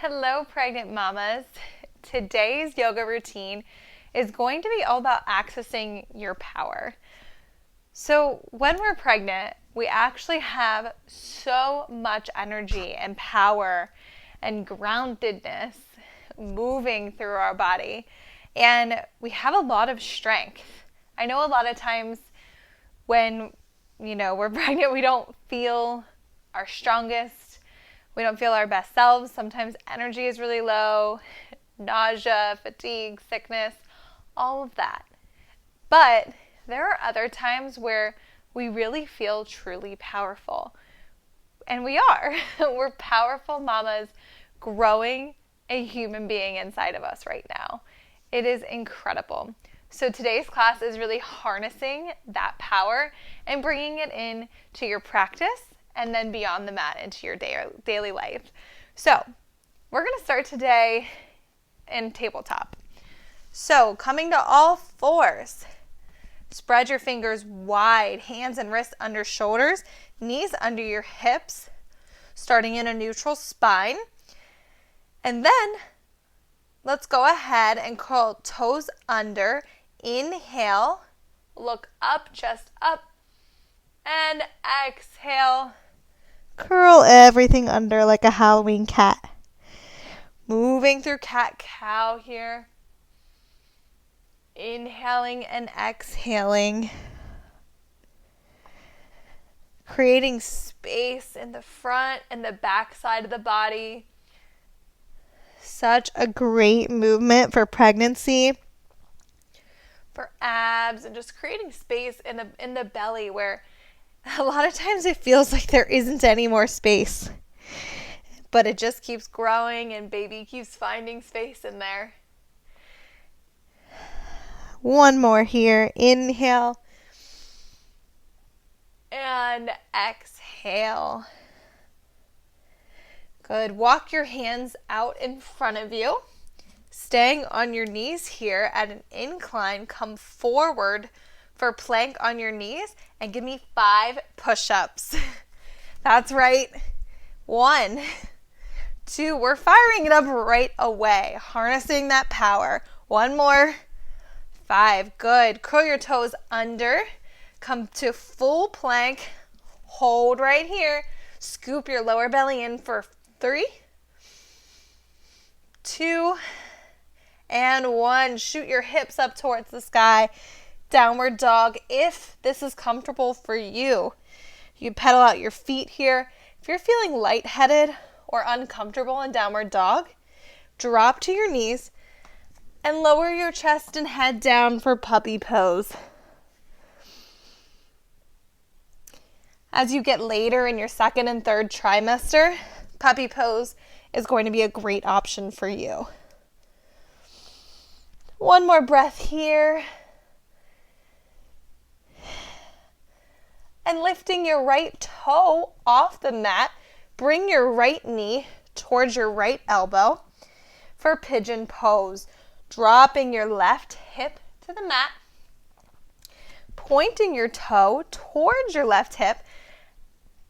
Hello, pregnant mamas. Today's yoga routine is going to be all about accessing your power. So, when we're pregnant, we actually have so much energy and power and groundedness moving through our body, and we have a lot of strength. I know a lot of times when we're pregnant, we don't feel our strongest. We don't feel our best selves. Sometimes energy is really low, nausea, fatigue, sickness, all of that. But there are other times where we really feel truly powerful. And we are. We're powerful mamas growing a human being inside of us right now. It is incredible. So today's class is really harnessing that power and bringing it in to your practice and then beyond the mat into your daily life. So we're going to start today in tabletop. So coming to all fours, spread your fingers wide, hands and wrists under shoulders, knees under your hips, starting in a neutral spine. And then let's go ahead and curl toes under. Inhale, look up, chest up, and exhale. Curl everything under like a Halloween cat. Moving through cat-cow here. Inhaling and exhaling. Creating space in the front and the back side of the body. Such a great movement for pregnancy. For abs and just creating space in the belly where a lot of times it feels like there isn't any more space. But it just keeps growing and baby keeps finding space in there. One more here. Inhale. And exhale. Good. Walk your hands out in front of you. Staying on your knees here at an incline. Come forward for plank on your knees and give me 5 push-ups. That's right. 1, 2, we're firing it up right away. Harnessing that power. 1 more. 5, good. Curl your toes under. Come to full plank. Hold right here. Scoop your lower belly in for 3, 2, and 1. Shoot your hips up towards the sky. Downward dog. If this is comfortable for you, you pedal out your feet here. If you're feeling lightheaded or uncomfortable in downward dog, drop to your knees and lower your chest and head down for puppy pose. As you get later in your 2nd and 3rd trimester, puppy pose is going to be a great option for you. 1 more breath here. And lifting your right toe off the mat, bring your right knee towards your right elbow for pigeon pose. Dropping your left hip to the mat, pointing your toe towards your left hip,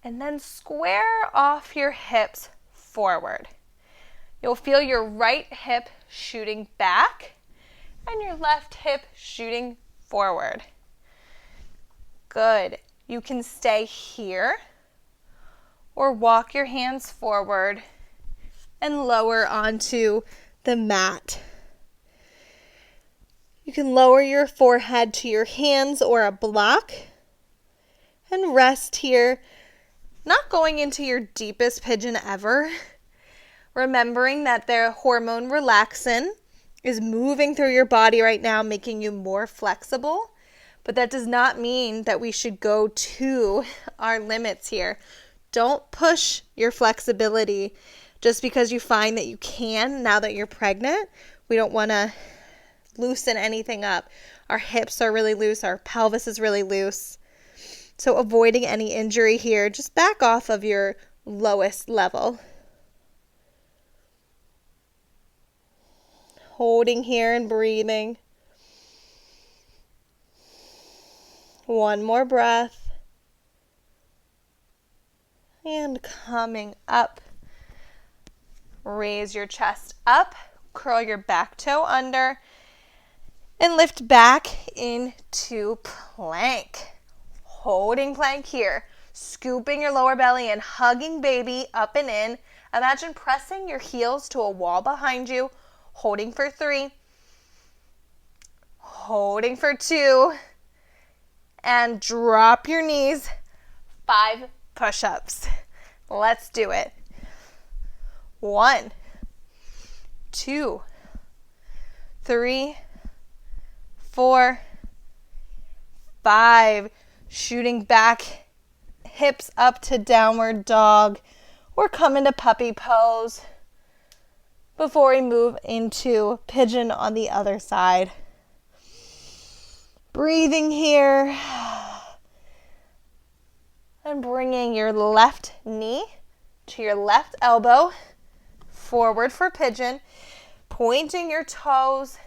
and then square off your hips forward. You'll feel your right hip shooting back and your left hip shooting forward. Good. You can stay here or walk your hands forward and lower onto the mat. You can lower your forehead to your hands or a block and rest here, not going into your deepest pigeon ever. Remembering that the hormone relaxin is moving through your body right now, making you more flexible. But that does not mean that we should go to our limits here. Don't push your flexibility just because you find that you can now that you're pregnant. We don't want to loosen anything up. Our hips are really loose. Our pelvis is really loose. So avoiding any injury here, just back off of your lowest level. Holding here and breathing. 1 more breath. And coming up. Raise your chest up, curl your back toe under, and lift back into plank. Holding plank here. Scooping your lower belly and hugging baby up and in. Imagine pressing your heels to a wall behind you. Holding for 3. Holding for 2. And drop your knees. 5 push-ups. Let's do it. 1, 2, 3, 4, 5. Shooting back, hips up to downward dog, or come into puppy pose before we move into pigeon on the other side. Breathing here and bringing your left knee to your left elbow, forward for pigeon, pointing your toes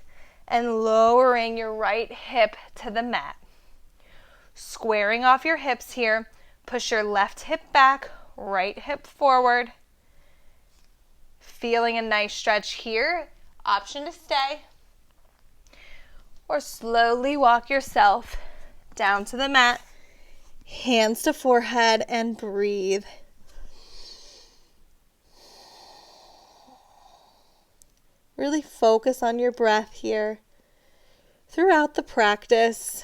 and lowering your right hip to the mat. Squaring off your hips here, push your left hip back, right hip forward. Feeling a nice stretch here, option to stay. Or slowly walk yourself down to the mat, hands to forehead, and breathe. Really focus on your breath here throughout the practice.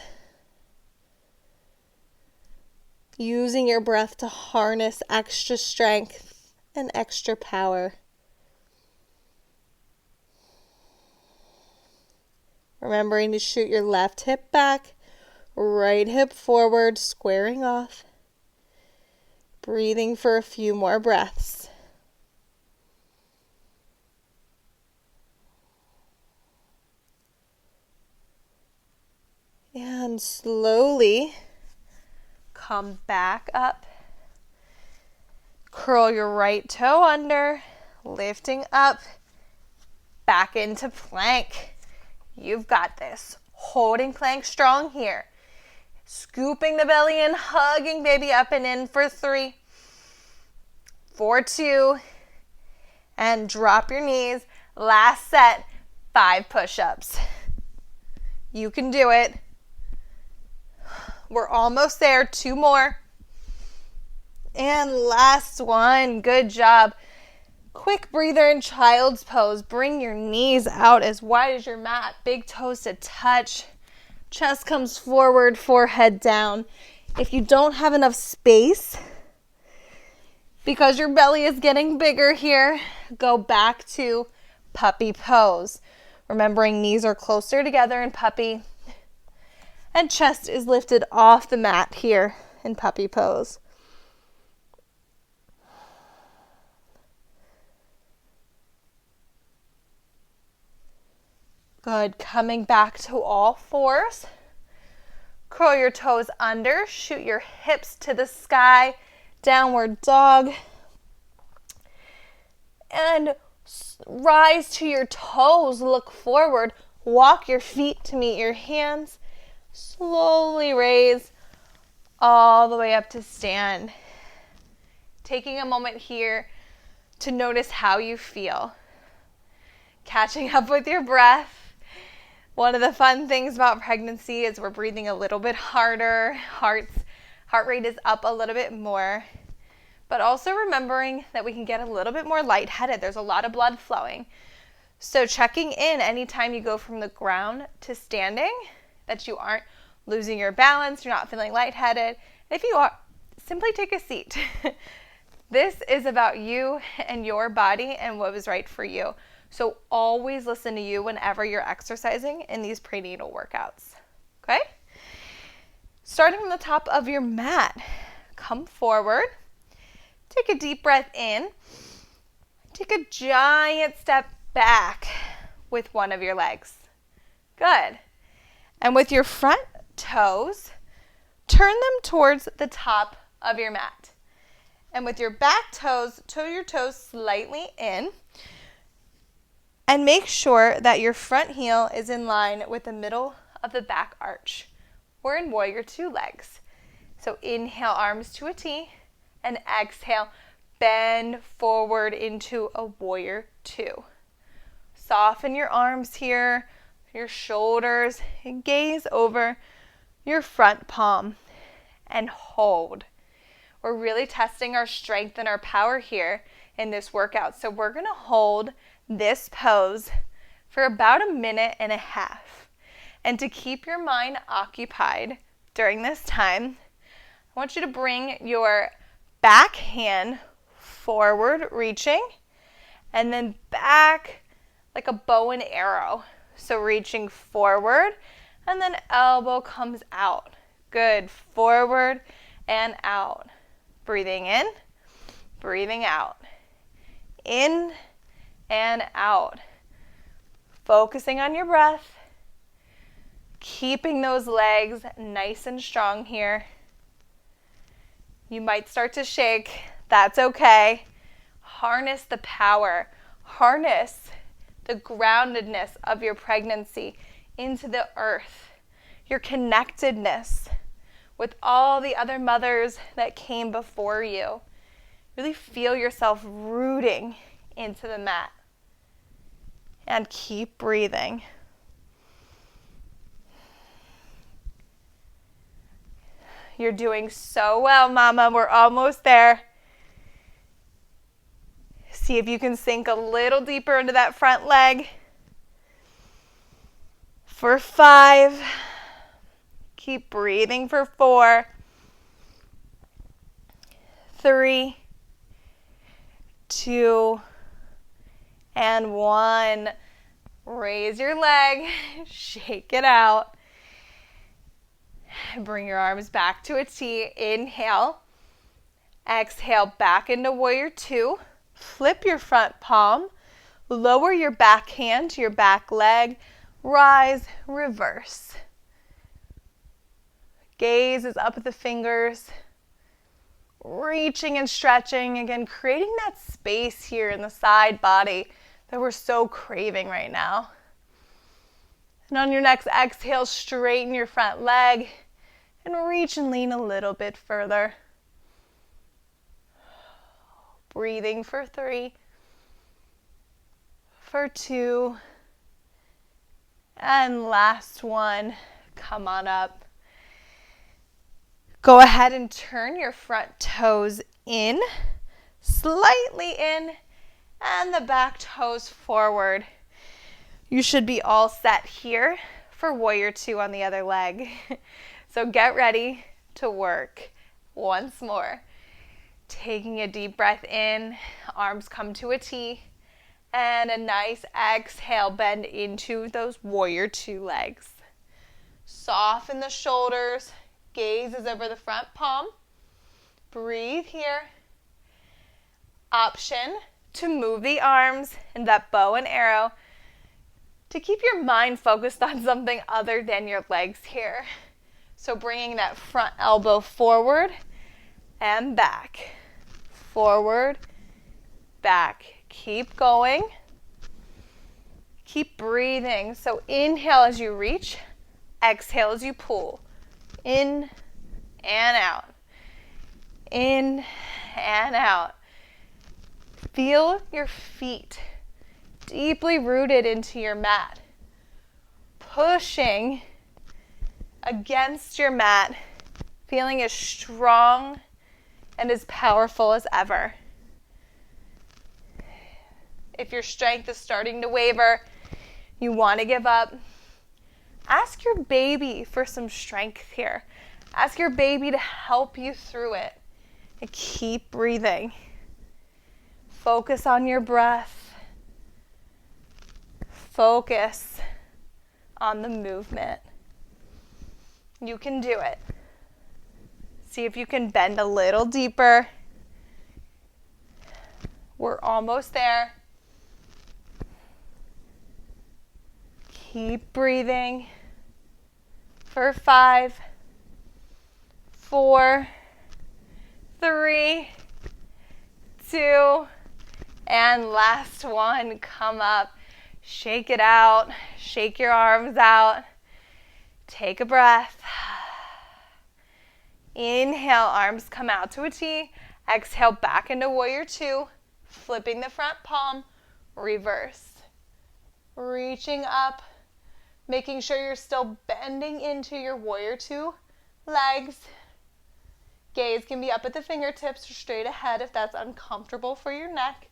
Using your breath to harness extra strength and extra power. Remembering to shoot your left hip back, right hip forward, squaring off. Breathing for a few more breaths. And slowly come back up. Curl your right toe under, lifting up, back into plank. You've got this. Holding plank strong here. Scooping the belly in, hugging baby up and in for 3, for 2, and drop your knees. Last set, 5 push-ups. You can do it. We're almost there. 2 more. And last one. Good job. Quick breather in child's pose. Bring your knees out as wide as your mat. Big toes to touch. Chest comes forward, forehead down. If you don't have enough space, because your belly is getting bigger here, go back to puppy pose. Remembering knees are closer together in puppy. And chest is lifted off the mat here in puppy pose. Good. Coming back to all fours. Curl your toes under. Shoot your hips to the sky. Downward dog. And rise to your toes. Look forward. Walk your feet to meet your hands. Slowly raise all the way up to stand. Taking a moment here to notice how you feel. Catching up with your breath. One of the fun things about pregnancy is we're breathing a little bit harder. Heart rate is up a little bit more. But also remembering that we can get a little bit more lightheaded. There's a lot of blood flowing. So checking in anytime you go from the ground to standing, that you aren't losing your balance, you're not feeling lightheaded. If you are, simply take a seat. This is about you and your body and what was right for you. So always listen to you whenever you're exercising in these prenatal workouts. Okay? Starting from the top of your mat, come forward. Take a deep breath in. Take a giant step back with one of your legs. Good. And with your front toes, turn them towards the top of your mat. And with your back toes, toe your toes slightly in. And make sure that your front heel is in line with the middle of the back arch. We're in warrior 2 legs. So inhale, arms to a T, and exhale, bend forward into a warrior two. Soften your arms here, your shoulders, and gaze over your front palm and hold. We're really testing our strength and our power here in this workout. So we're going to hold this pose for about 1.5 minutes. And to keep your mind occupied during this time, I want you to bring your back hand forward, reaching, and then back like a bow and arrow. So reaching forward, and then elbow comes out. Good. Forward and out. Breathing in, breathing out. In and out. Focusing on your breath. Keeping those legs nice and strong here. You might start to shake. That's okay. Harness the power. Harness the groundedness of your pregnancy into the earth. Your connectedness with all the other mothers that came before you. Really feel yourself rooting into the mat. And keep breathing. You're doing so well, Mama. We're almost there. See if you can sink a little deeper into that front leg. For 5. Keep breathing for 4. 3, 2, and 1. Raise your leg. Shake it out. Bring your arms back to a T. Inhale. Exhale back into warrior two. Flip your front palm. Lower your back hand to your back leg. Rise, reverse. Gaze is up at the fingers. Reaching and stretching. Again, creating that space here in the side body that we're so craving right now. And on your next exhale, straighten your front leg and reach and lean a little bit further. Breathing for 3, for 2, and last one. Come on up. Go ahead and turn your front toes in, slightly in, and the back toes forward. You should be all set here for warrior two on the other leg. So get ready to work once more. Taking a deep breath in, arms come to a T, and a nice exhale, bend into those warrior two legs. Soften the shoulders, gaze is over the front palm. Breathe here. Option to move the arms and that bow and arrow to keep your mind focused on something other than your legs here. So bringing that front elbow forward and back. Forward, back. Keep going. Keep breathing. So inhale as you reach. Exhale as you pull. In and out. In and out. Feel your feet deeply rooted into your mat. Pushing against your mat. Feeling as strong and as powerful as ever. If your strength is starting to waver, you want to give up, ask your baby for some strength here. Ask your baby to help you through it. And keep breathing. Focus on your breath. Focus on the movement. You can do it. See if you can bend a little deeper. We're almost there. Keep breathing for 5, 4, 3, 2, and last one. Come up. Shake it out. Shake your arms out. Take a breath. Inhale, arms come out to a T. Exhale back into warrior two, flipping the front palm, reverse. Reaching up, making sure you're still bending into your warrior two legs. Gaze can be up at the fingertips or straight ahead if that's uncomfortable for your neck.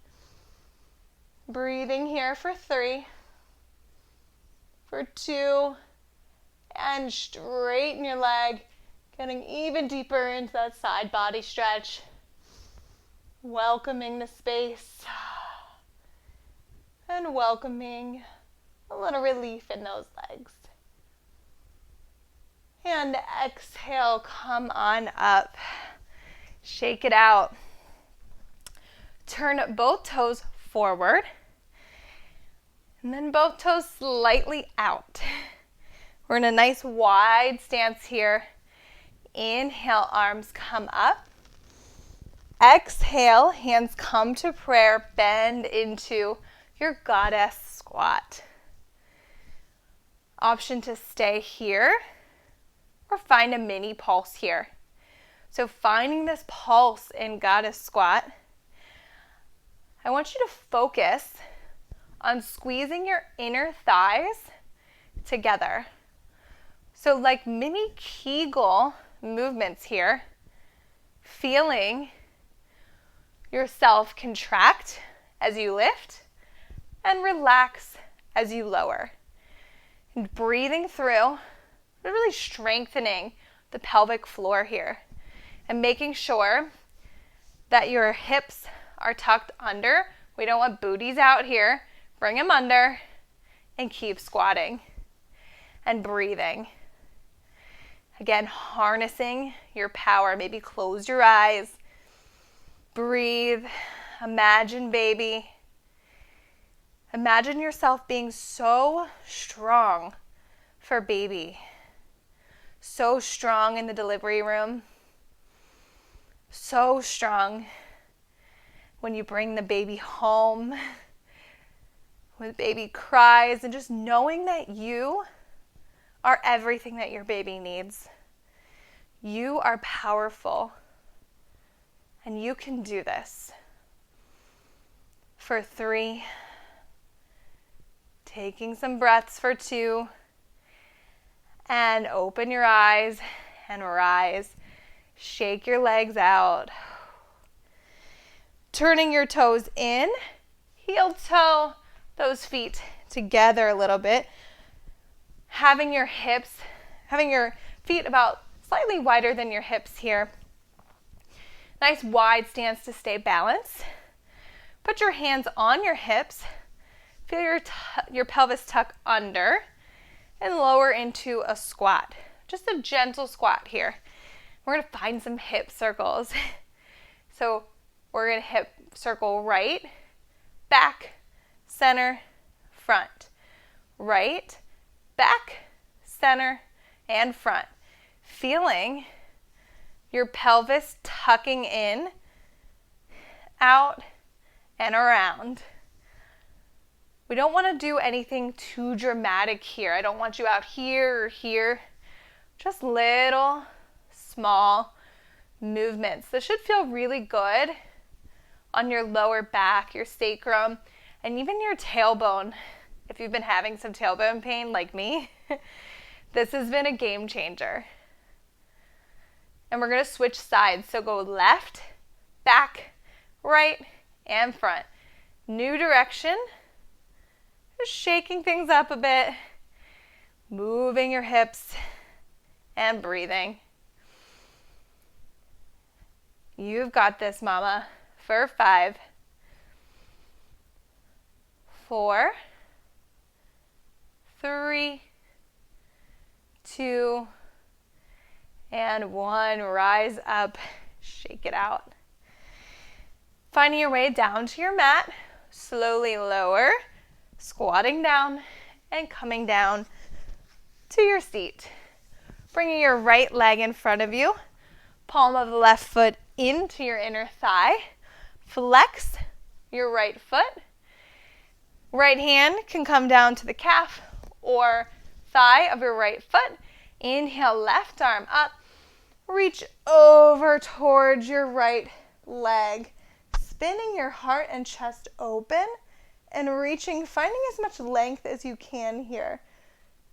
Breathing here for 3, for 2, and straighten your leg, getting even deeper into that side body stretch. Welcoming the space and welcoming a little relief in those legs. And exhale, come on up. Shake it out. Turn both toes forward and then both toes slightly out. We're in a nice wide stance here. Inhale, arms come up. Exhale, hands come to prayer, bend into your goddess squat. Option to stay here or find a mini pulse here. So finding this pulse in goddess squat, I want you to focus on squeezing your inner thighs together. So like mini Kegel movements here, feeling yourself contract as you lift and relax as you lower. And breathing through, really strengthening the pelvic floor here and making sure that your hips are tucked under. We don't want booties out here. Bring them under and keep squatting and breathing. Again, harnessing your power. Maybe close your eyes. Breathe. Imagine baby. Imagine yourself being so strong for baby. So strong in the delivery room. So strong when you bring the baby home. When the baby cries, and just knowing that you are everything that your baby needs. You are powerful. And you can do this. For 3. Taking some breaths for 2. And open your eyes and rise. Shake your legs out. Turning your toes in. Heel toe those feet together a little bit. Having your feet about slightly wider than your hips here. Nice wide stance to stay balanced. Put your hands on your hips. Feel your pelvis tuck under and lower into a squat. Just a gentle squat here. We're going to find some hip circles. So we're going to hip circle right, back, center, front. Right, back, center, and front. Feeling your pelvis tucking in, out, and around. We don't want to do anything too dramatic here. I don't want you out here or here. Just little, small movements. This should feel really good on your lower back, your sacrum, and even your tailbone. If you've been having some tailbone pain like me, this has been a game changer. And we're going to switch sides. So go left, back, right, and front. New direction. Just shaking things up a bit. Moving your hips and breathing. You've got this, mama. For 5, 4, 3, 2, and 1. Rise up. Shake it out. Finding your way down to your mat. Slowly lower. Squatting down and coming down to your seat. Bringing your right leg in front of you. Palm of the left foot into your inner thigh. Flex your right foot. Right hand can come down to the calf or thigh of your right foot. Inhale, left arm up. Reach over towards your right leg. Spinning your heart and chest open and reaching, finding as much length as you can here.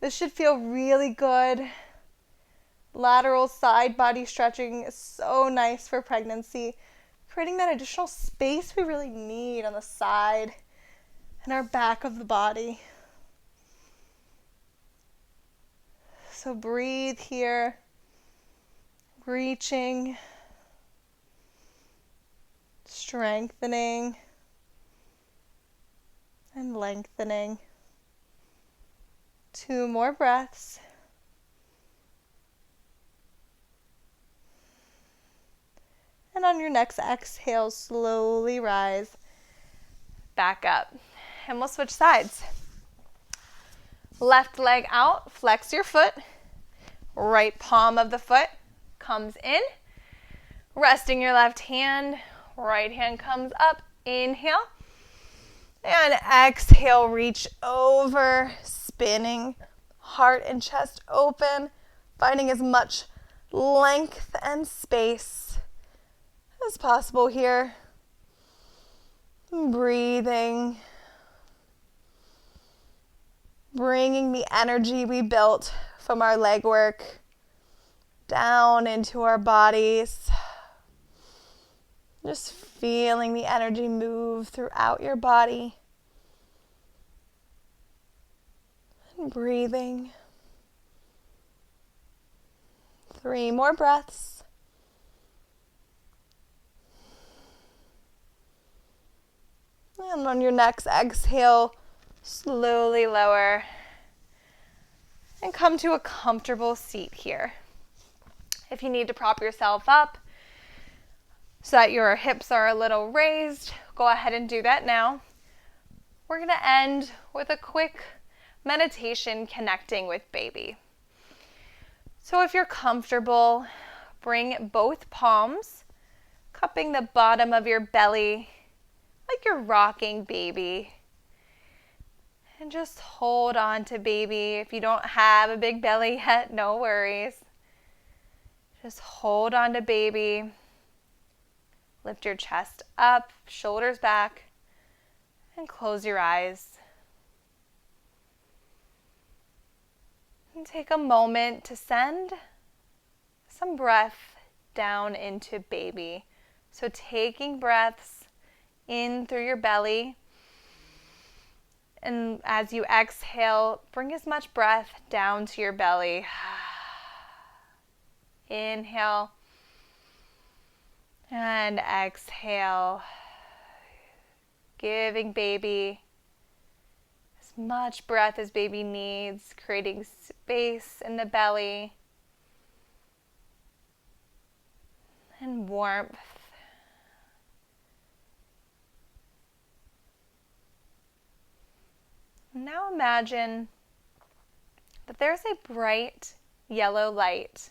This should feel really good. Lateral side body stretching is so nice for pregnancy, creating that additional space we really need on the side and our back of the body. So breathe here, reaching, strengthening, and lengthening. 2 more breaths. And on your next exhale, slowly rise back up. And we'll switch sides. Left leg out, flex your foot. Right palm of the foot comes in. Resting your left hand, right hand comes up. Inhale. And exhale, reach over, spinning, heart and chest open, finding as much length and space as possible here. Breathing, bringing the energy we built from our leg work down into our bodies. Just feeling the energy move throughout your body. And breathing. 3 more breaths. And on your next exhale, slowly lower and come to a comfortable seat here. If you need to prop yourself up so that your hips are a little raised, go ahead and do that now. We're going to end with a quick meditation connecting with baby. So if you're comfortable, bring both palms, cupping the bottom of your belly like you're rocking baby. And just hold on to baby. If you don't have a big belly yet, no worries. Just hold on to baby. Lift your chest up, shoulders back, and close your eyes. And take a moment to send some breath down into baby. So taking breaths in through your belly. And as you exhale, bring as much breath down to your belly. Inhale. And exhale. Giving baby as much breath as baby needs, creating space in the belly and warmth. Now imagine that there's a bright yellow light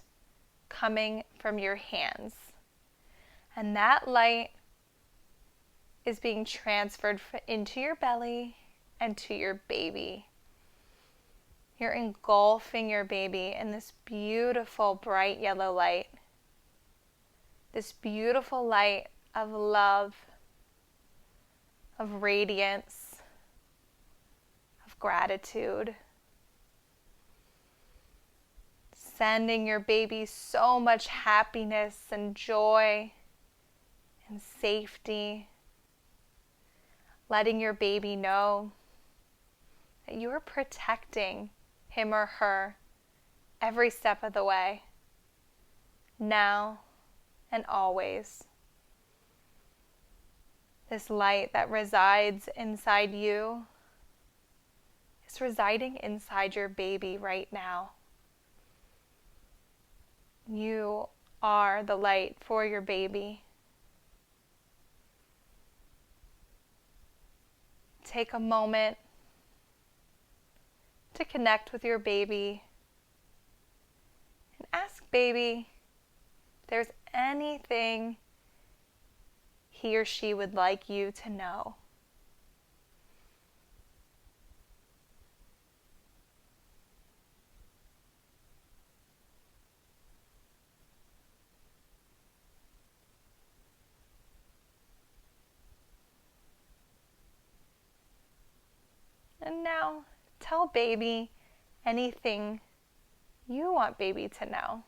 coming from your hands. And that light is being transferred into your belly and to your baby. You're engulfing your baby in this beautiful bright yellow light. This beautiful light of love, of radiance, gratitude, sending your baby so much happiness and joy and safety, letting your baby know that you are protecting him or her every step of the way, now and always. This light that resides inside you is residing inside your baby right now. You are the light for your baby. Take a moment to connect with your baby and ask baby if there's anything he or she would like you to know. And now tell baby anything you want baby to know.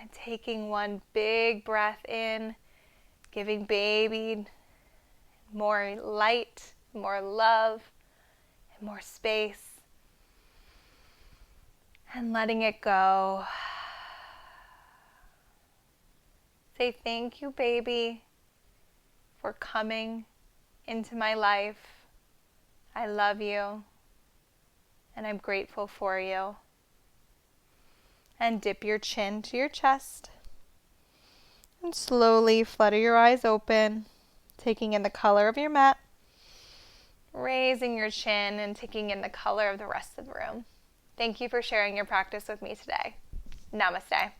And taking one big breath in, giving baby more light, more love, and more space. And letting it go. Say thank you, baby, for coming into my life. I love you, and I'm grateful for you. And dip your chin to your chest. And slowly flutter your eyes open, taking in the color of your mat. Raising your chin and taking in the color of the rest of the room. Thank you for sharing your practice with me today. Namaste.